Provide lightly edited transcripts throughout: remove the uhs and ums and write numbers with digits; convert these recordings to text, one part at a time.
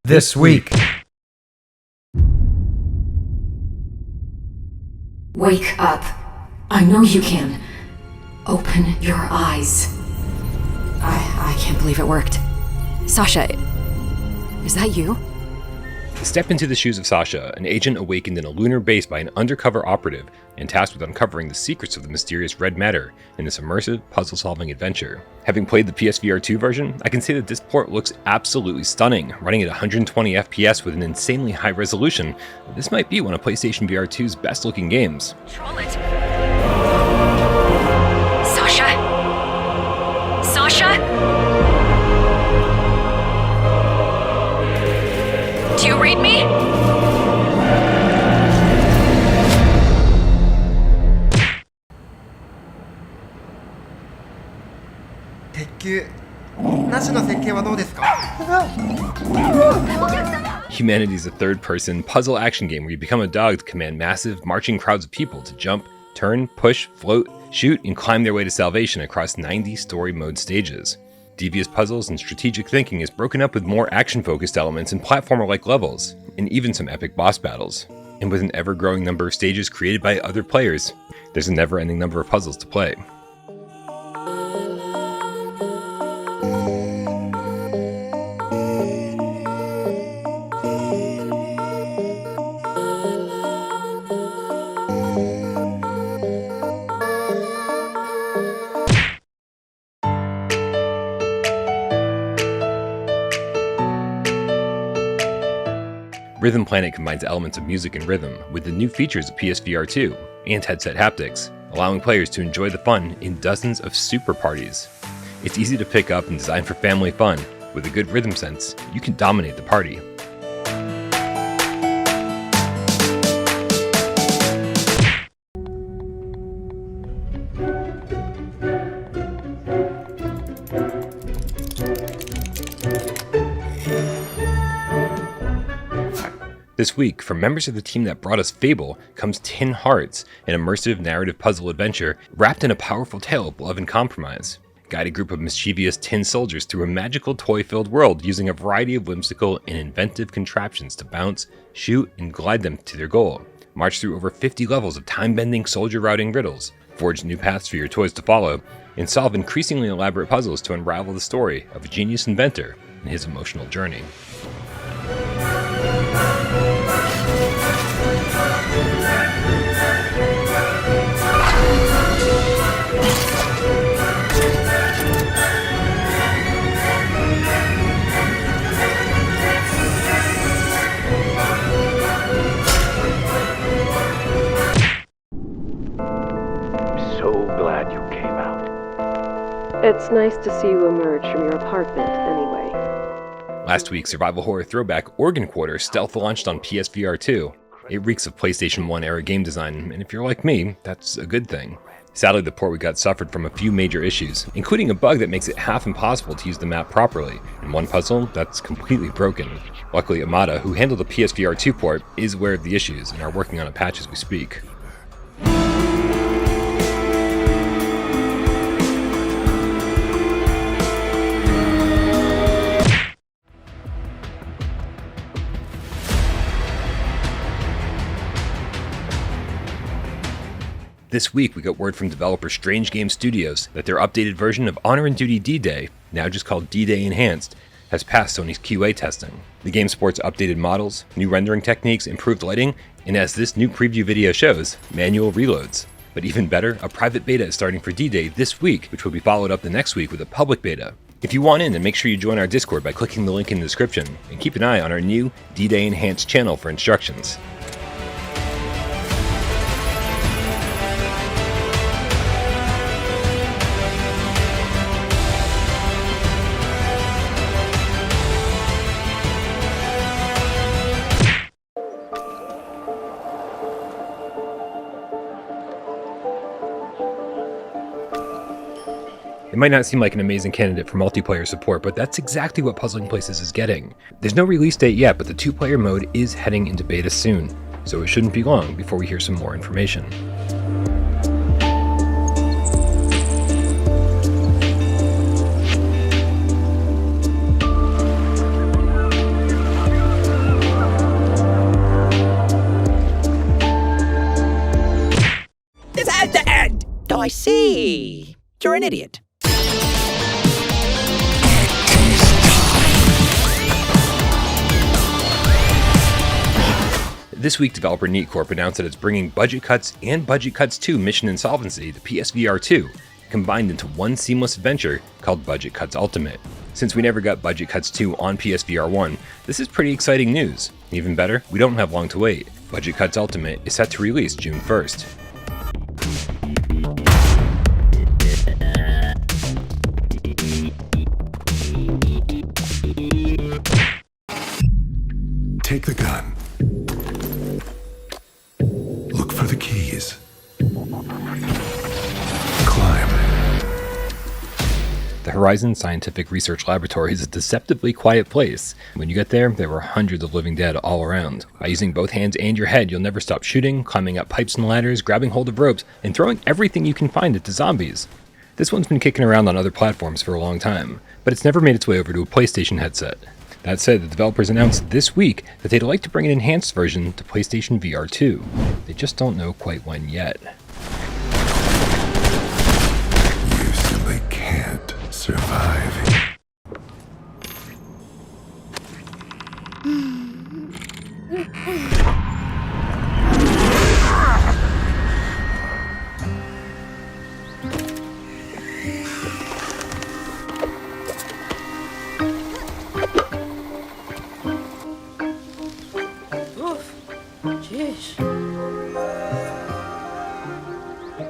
This week. Wake up. I know you can. Open your eyes. I can't believe it worked. Sasha, is that you? Step into the shoes of Sasha, an agent awakened in a lunar base by an undercover operative and tasked with uncovering the secrets of the mysterious red matter in this immersive, puzzle-solving adventure. Having played the PSVR2 version, I can say that this port looks absolutely stunning. Running at 120 FPS with an insanely high resolution, this might be one of PlayStation VR2's best-looking games. Control it. Sasha? Sasha? Do you read me? Humanity is a third-person puzzle action game where you become a dog to command massive, marching crowds of people to jump, turn, push, float, shoot, and climb their way to salvation across 90 story mode stages. Devious puzzles and strategic thinking is broken up with more action-focused elements and platformer-like levels, and even some epic boss battles. And with an ever-growing number of stages created by other players, there's a never-ending number of puzzles to play. Rhythm Planet combines elements of music and rhythm with the new features of PSVR2 and headset haptics, allowing players to enjoy the fun in dozens of super parties. It's easy to pick up and designed for family fun. With a good rhythm sense, you can dominate the party. This week, from members of the team that brought us Fable, comes Tin Hearts, an immersive narrative puzzle adventure wrapped in a powerful tale of love and compromise. Guide a group of mischievous tin soldiers through a magical toy-filled world using a variety of whimsical and inventive contraptions to bounce, shoot, and glide them to their goal. March through over 50 levels of time-bending soldier routing riddles, forge new paths for your toys to follow, and solve increasingly elaborate puzzles to unravel the story of a genius inventor and his emotional journey. It's nice to see you emerge from your apartment, anyway. Last week, survival horror throwback Organ Quarter stealth launched on PSVR2. It reeks of PlayStation 1 era game design, and if you're like me, that's a good thing. Sadly, the port we got suffered from a few major issues, including a bug that makes it half impossible to use the map properly, and one puzzle that's completely broken. Luckily, Amada, who handled the PSVR2 port, is aware of the issues and are working on a patch as we speak. This week, we got word from developer Strange Game Studios that their updated version of Honor and Duty D-Day, now just called D-Day Enhanced, has passed Sony's QA testing. The game sports updated models, new rendering techniques, improved lighting, and as this new preview video shows, manual reloads. But even better, a private beta is starting for D-Day this week, which will be followed up the next week with a public beta. If you want in, then make sure you join our Discord by clicking the link in the description, and keep an eye on our new D-Day Enhanced channel for instructions. It might not seem like an amazing candidate for multiplayer support, but that's exactly what Puzzling Places is getting. There's no release date yet, but the 2-player mode is heading into beta soon, so it shouldn't be long before we hear some more information. Oh, I see. You're an idiot. This week, developer NeatCorp announced that it's bringing Budget Cuts and Budget Cuts 2 Mission Insolvency to PSVR2, combined into one seamless adventure called Budget Cuts Ultimate. Since we never got Budget Cuts 2 on PSVR1, this is pretty exciting news. Even better, we don't have long to wait. Budget Cuts Ultimate is set to release June 1st. Take the gun. Look for the keys. Climb. The Horizon Scientific Research Laboratory is a deceptively quiet place. When you get there were hundreds of living dead all around. By using both hands and your head, you'll never stop shooting, climbing up pipes and ladders, grabbing hold of ropes, and throwing everything you can find at the zombies. This one's been kicking around on other platforms for a long time, but it's never made its way over to a PlayStation headset. That said, the developers announced this week that they'd like to bring an enhanced version to PlayStation VR2. They just don't know quite when yet. You simply can't survive.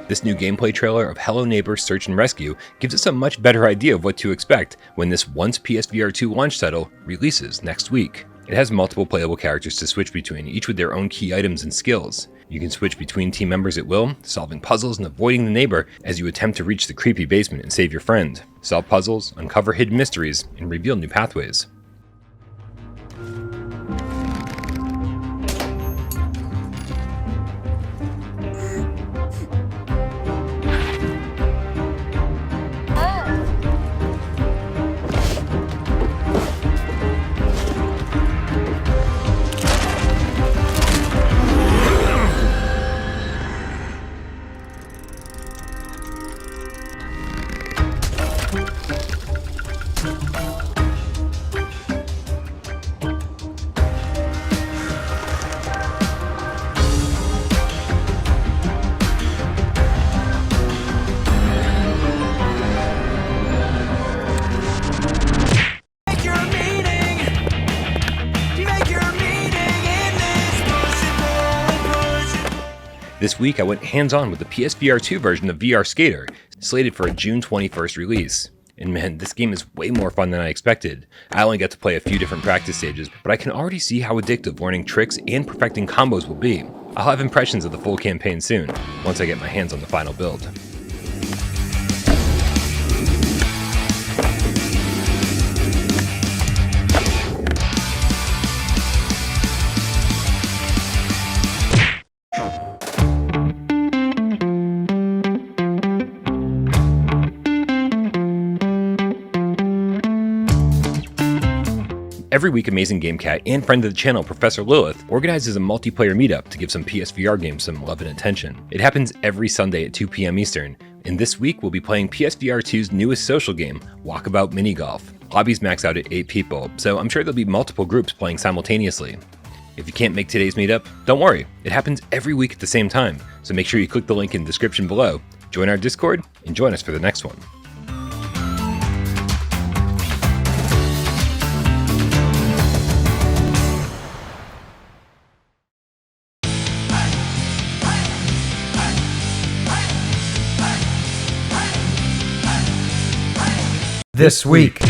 This new gameplay trailer of Hello Neighbor Search and Rescue gives us a much better idea of what to expect when this once PSVR2 launch title releases next week. It has multiple playable characters to switch between, each with their own key items and skills. You can switch between team members at will, solving puzzles and avoiding the neighbor as you attempt to reach the creepy basement and save your friend, solve puzzles, uncover hidden mysteries, and reveal new pathways. This week I went hands-on with the PSVR2 version of VR Skater, slated for a June 21st release. And man, this game is way more fun than I expected. I only got to play a few different practice stages, but I can already see how addictive learning tricks and perfecting combos will be. I'll have impressions of the full campaign soon, once I get my hands on the final build. Every week, Amazing Game Cat and friend of the channel, Professor Lilith, organizes a multiplayer meetup to give some PSVR games some love and attention. It happens every Sunday at 2 p.m. Eastern, and this week we'll be playing PSVR2's newest social game, WALKABOUT Mini Golf. Lobbies max out at 8 people, so I'm sure there'll be multiple groups playing simultaneously. If you can't make today's meetup, don't worry, it happens every week at the same time, so make sure you click the link in the description below, join our Discord, and join us for the next one. This week